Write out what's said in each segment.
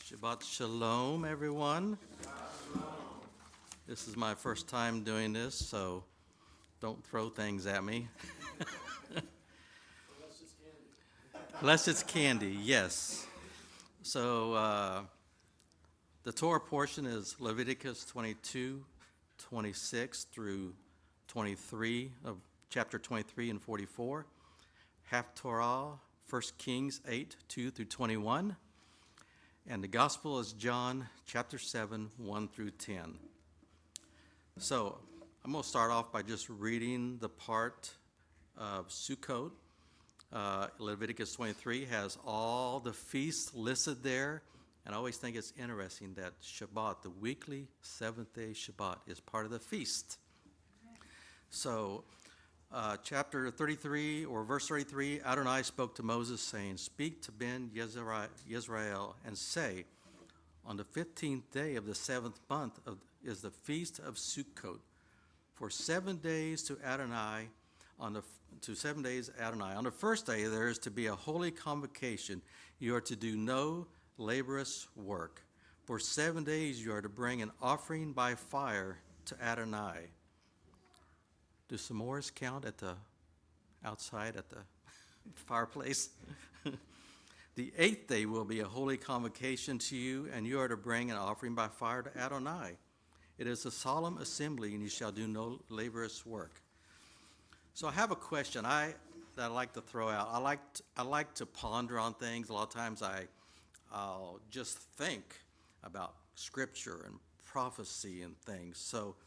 Shabbat Shalom, everyone. This is my first time doing this, so don't throw things at me. Unless it's candy, yes. So the Torah portion is Leviticus 22, 26 through 23 of chapter 23 and 44. Haftorah, 1 Kings 8, 2 through 21. And the gospel is John chapter 7, 1 through 10. So I'm going to start off by just reading the part of Sukkot. Leviticus 23 has all the feasts listed there. And I always think it's interesting that Shabbat, the weekly seventh-day Shabbat, is part of the feast. So chapter 33, or verse 33, Adonai spoke to Moses, saying, "Speak to Ben Yisrael and say, on the 15th day of the 7th month is the feast of Sukkot. For 7 days to Adonai, on the first day there is to be a holy convocation. You are to do no laborious work. For 7 days you are to bring an offering by fire to Adonai." Do s'mores count outside at the fireplace? "The 8th day will be a holy convocation to you, and you are to bring an offering by fire to Adonai. It is a solemn assembly, and you shall do no laborious work." So I have a question that I like to throw out. I like to ponder on things. A lot of times I'll just think about scripture and prophecy and things. So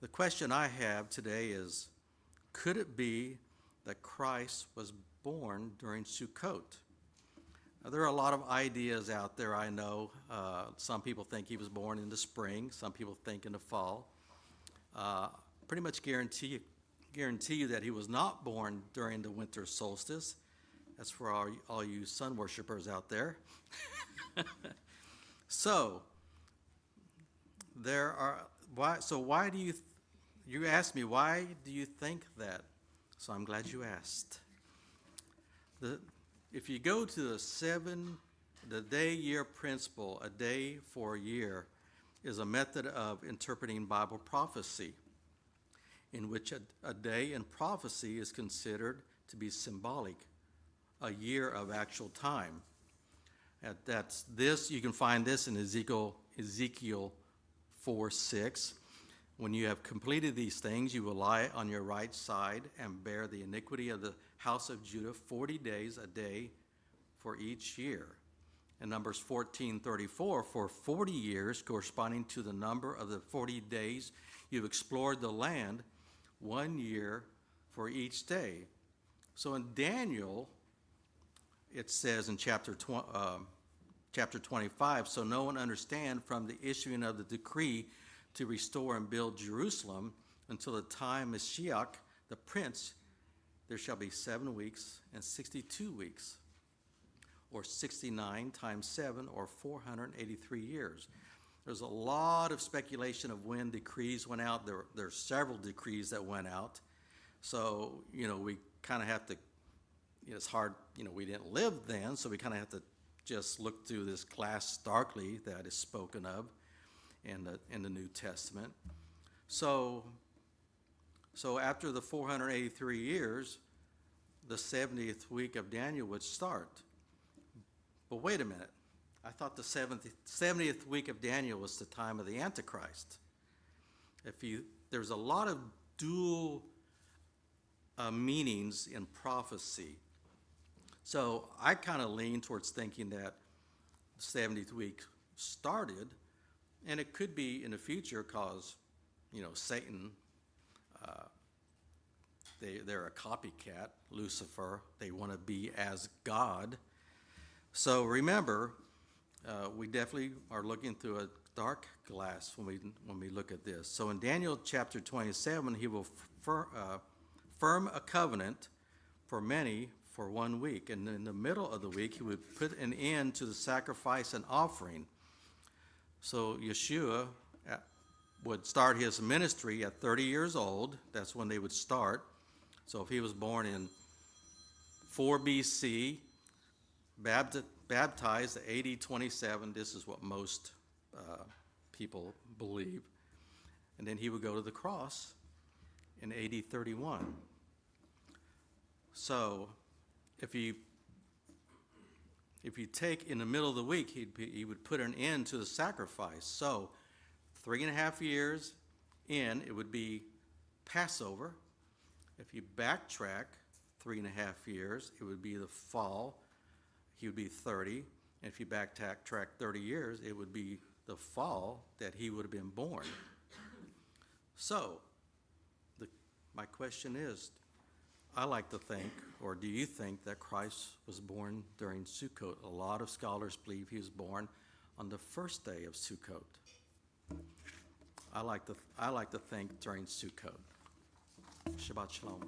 the question I have today is, could it be that Christ was born during Sukkot? Now, there are a lot of ideas out there, I know. Some people think he was born in the spring. Some people think in the fall. Pretty much guarantee you that he was not born during the winter solstice. That's for all you sun worshipers out there. So why do you asked me, why do you think that? So I'm glad you asked. If you go to the day-year principle, a day for a year is a method of interpreting Bible prophecy, in which a day in prophecy is considered to be symbolic, a year of actual time. You can find this in Ezekiel 4:6. "When you have completed these things, you will lie on your right side and bear the iniquity of the house of Judah 40 days, a day for each year." And Numbers 14:34, "For 40 years, corresponding to the number of the 40 days you've explored the land, 1 year for each day." So in Daniel, it says in chapter 25, "So no one understand from the issuing of the decree to restore and build Jerusalem until the time Mashiach, the prince, there shall be 7 weeks and 62 weeks, or 69 times 7, or 483 years. There's a lot of speculation of when decrees went out. There's several decrees that went out. So, we kind of have to, it's hard, we didn't live then, so we kind of have to just look through this glass darkly that is spoken of in the New Testament. So after the 483 years, the 70th week of Daniel would start. But wait a minute. I thought the 70th week of Daniel was the time of the Antichrist. There's a lot of dual meanings in prophecy. So I kind of lean towards thinking that the 70th week started, and it could be in the future because, Satan, they're a copycat, Lucifer. They want to be as God. So remember, we definitely are looking through a dark glass when we look at this. So in Daniel chapter 27, he will firm a covenant for many for 1 week. And in the middle of the week, he would put an end to the sacrifice and offering. So Yeshua would start his ministry at 30 years old. That's when they would start. So if he was born in 4 BC, baptized at AD 27. This is what most people believe. And then he would go to the cross in AD 31. So if you take in the middle of the week, he would put an end to the sacrifice. So 3.5 years in, it would be Passover. If you backtrack 3.5 years, it would be the fall. He would be 30. And if you backtrack 30 years, it would be the fall that he would have been born. So my question is, I like to think, or do you think that Christ was born during Sukkot? A lot of scholars believe he was born on the first day of Sukkot. I like to think during Sukkot. Shabbat Shalom.